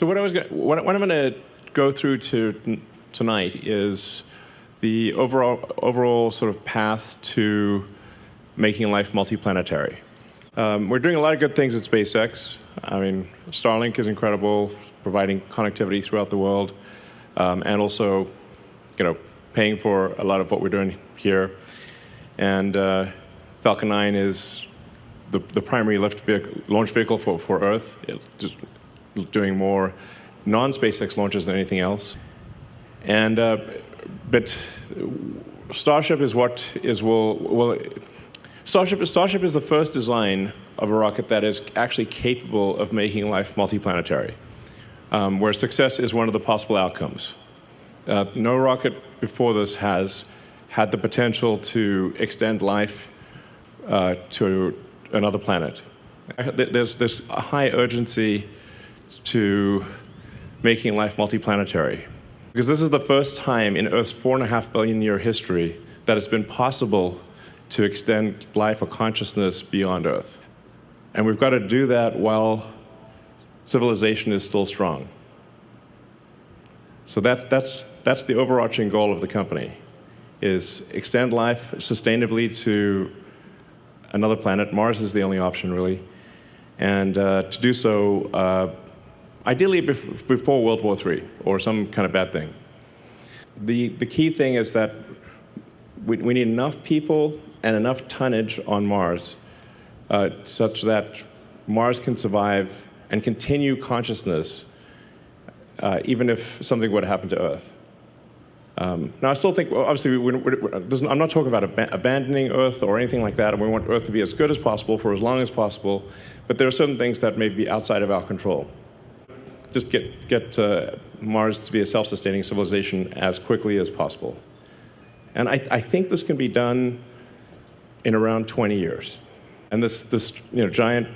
So what I'm going to go through tonight is the overall sort of path to making life multiplanetary. We're doing a lot of good things at SpaceX. I mean, Starlink is incredible, providing connectivity throughout the world, and also, paying for a lot of what we're doing here. And Falcon 9 is the primary launch vehicle for Earth, just doing more non-SpaceX launches than anything else. And but Starship is Starship is the first design of a rocket that is actually capable of making life multiplanetary, where success is one of the possible outcomes. No rocket before this has had the potential to extend life to another planet. There's a high urgency to making life multiplanetary, because this is the first time in Earth's 4.5 billion year history that it's been possible to extend life or consciousness beyond Earth. And we've got to do that while civilization is still strong. So that's the overarching goal of the company, is extend life sustainably to another planet. Mars is the only option, really. And to do so, ideally before World War III or some kind of bad thing. The key thing is that we need enough people and enough tonnage on Mars such that Mars can survive and continue consciousness even if something would happen to Earth. Now, I still think, obviously, I'm not talking about abandoning Earth or anything like that, and we want Earth to be as good as possible for as long as possible, but there are certain things that may be outside of our control. Just get Mars to be a self-sustaining civilization as quickly as possible. And I think this can be done in around 20 years. And this giant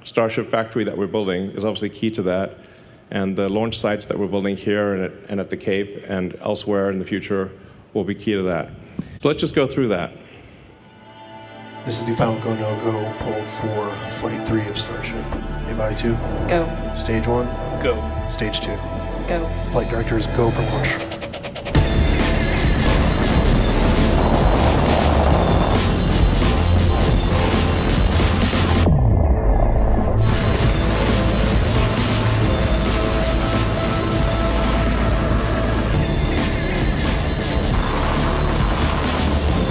Starship factory that we're building is obviously key to that. And the launch sites that we're building here and at the Cape and elsewhere in the future will be key to that. So let's just go through that. This is the final go, no go poll for Flight 3 of Starship. Goodbye 2. Go. Stage 1. Go. Stage 2. Go. Flight directors, go for launch.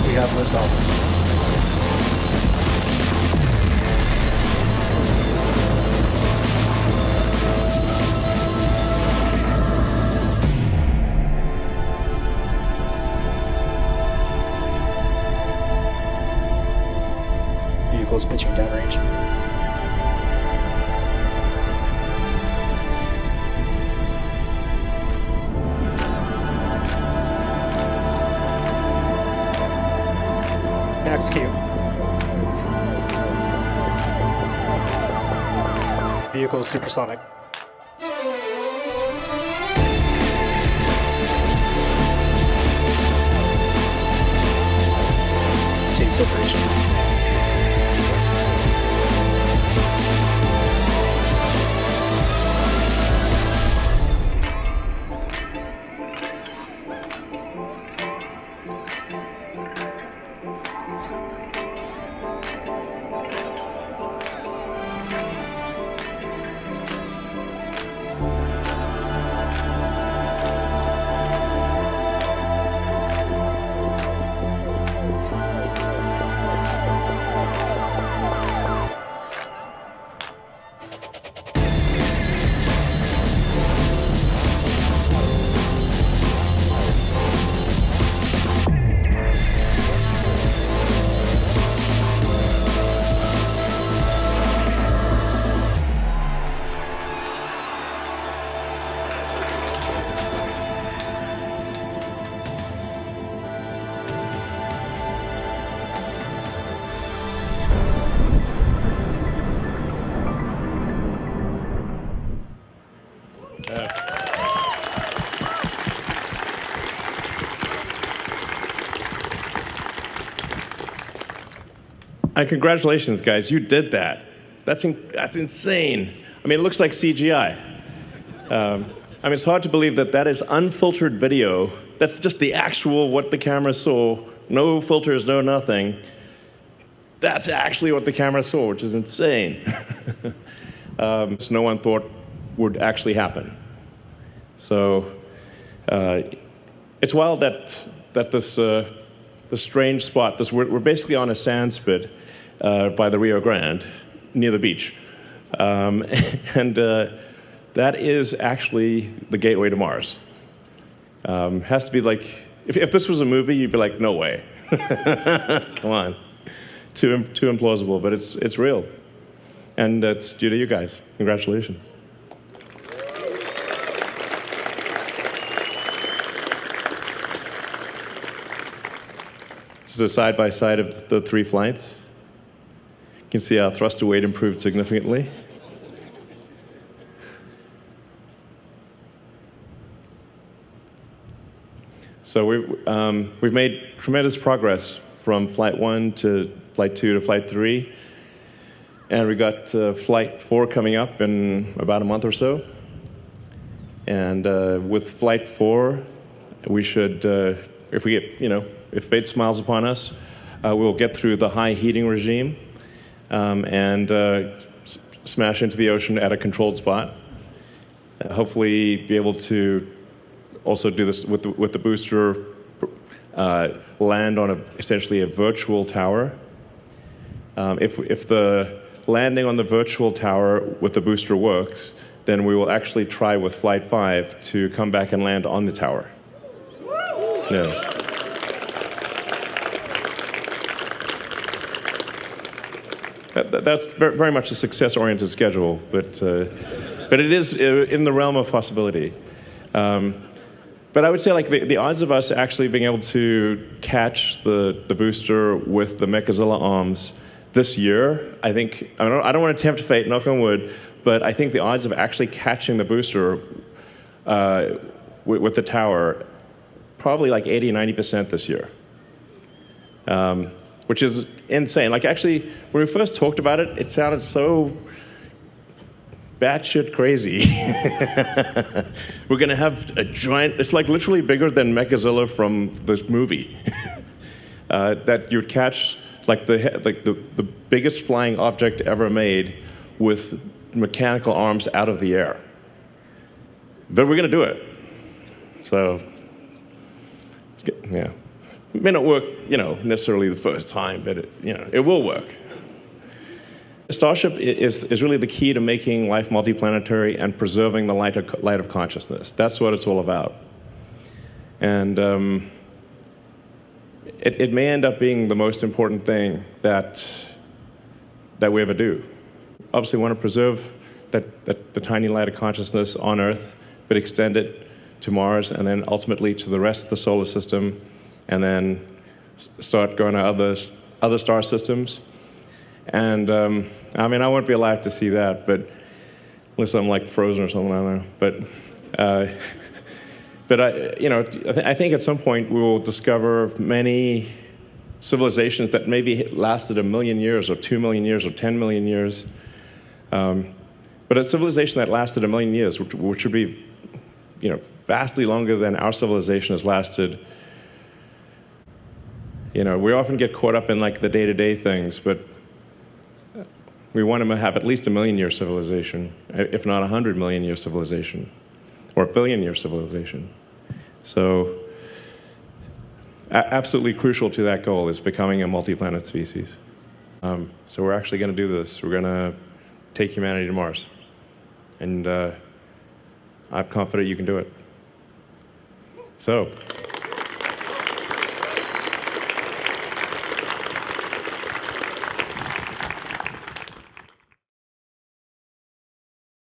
We have liftoff. Vehicles pitching downrange. Next cue. Vehicle supersonic. Stage separation. And congratulations, guys, you did that. That's insane. I mean, it looks like CGI. I mean, it's hard to believe that that is unfiltered video. That's just the actual what the camera saw. No filters, no nothing. That's actually what the camera saw, which is insane. No one thought would actually happen. So it's wild that this strange spot, we're basically on a sand spit by the Rio Grande, near the beach. And that is actually the gateway to Mars. Has to be like, if this was a movie, you'd be like, no way. Come on. Too implausible, but it's real. And it's due to you guys. Congratulations. This is a side-by-side of the 3 flights. You can see how thrust to weight improved significantly. So we've made tremendous progress from Flight 1 to Flight 2 to Flight 3. And we got Flight 4 coming up in about a month or so. And with Flight 4, we should, if we get, if fate smiles upon us, we'll get through the high heating regime and smash into the ocean at a controlled spot. Hopefully be able to also do this with the booster, land on essentially a virtual tower. If the landing on the virtual tower with the booster works, then we will actually try with Flight 5 to come back and land on the tower. Yeah. That's very much a success-oriented schedule, but it is in the realm of possibility. But I would say, like, the odds of us actually being able to catch the booster with the Mechazilla arms this year, I think, I don't want to tempt fate, knock on wood, but I think the odds of actually catching the booster with the tower, probably like 80, 90% this year. Which is insane. Like, actually, when we first talked about it, it sounded so batshit crazy. We're going to have a giant, it's like literally bigger than Mechazilla from this movie. That you'd catch like the biggest flying object ever made with mechanical arms out of the air. But we're going to do it. So, yeah. It may not work, necessarily the first time, but it will work. Starship is really the key to making life multiplanetary and preserving the light of consciousness. That's what it's all about. And it may end up being the most important thing that we ever do. Obviously, we want to preserve the tiny light of consciousness on Earth, but extend it to Mars and then ultimately to the rest of the solar system, and then start going to other star systems. And I mean, I won't be alive to see that, but unless I'm like frozen or something, I don't know. But I think at some point we will discover many civilizations that maybe lasted 1 million years, or 2 million years, or 10 million years. But a civilization that lasted 1 million years, which would be, vastly longer than our civilization has lasted. We often get caught up in like the day-to-day things, but we want to have at least 1 million-year civilization, if not 100 million-year civilization, or 1 billion-year civilization. So absolutely crucial to that goal is becoming a multi-planet species. So we're actually going to do this. We're going to take humanity to Mars. And I'm confident you can do it. So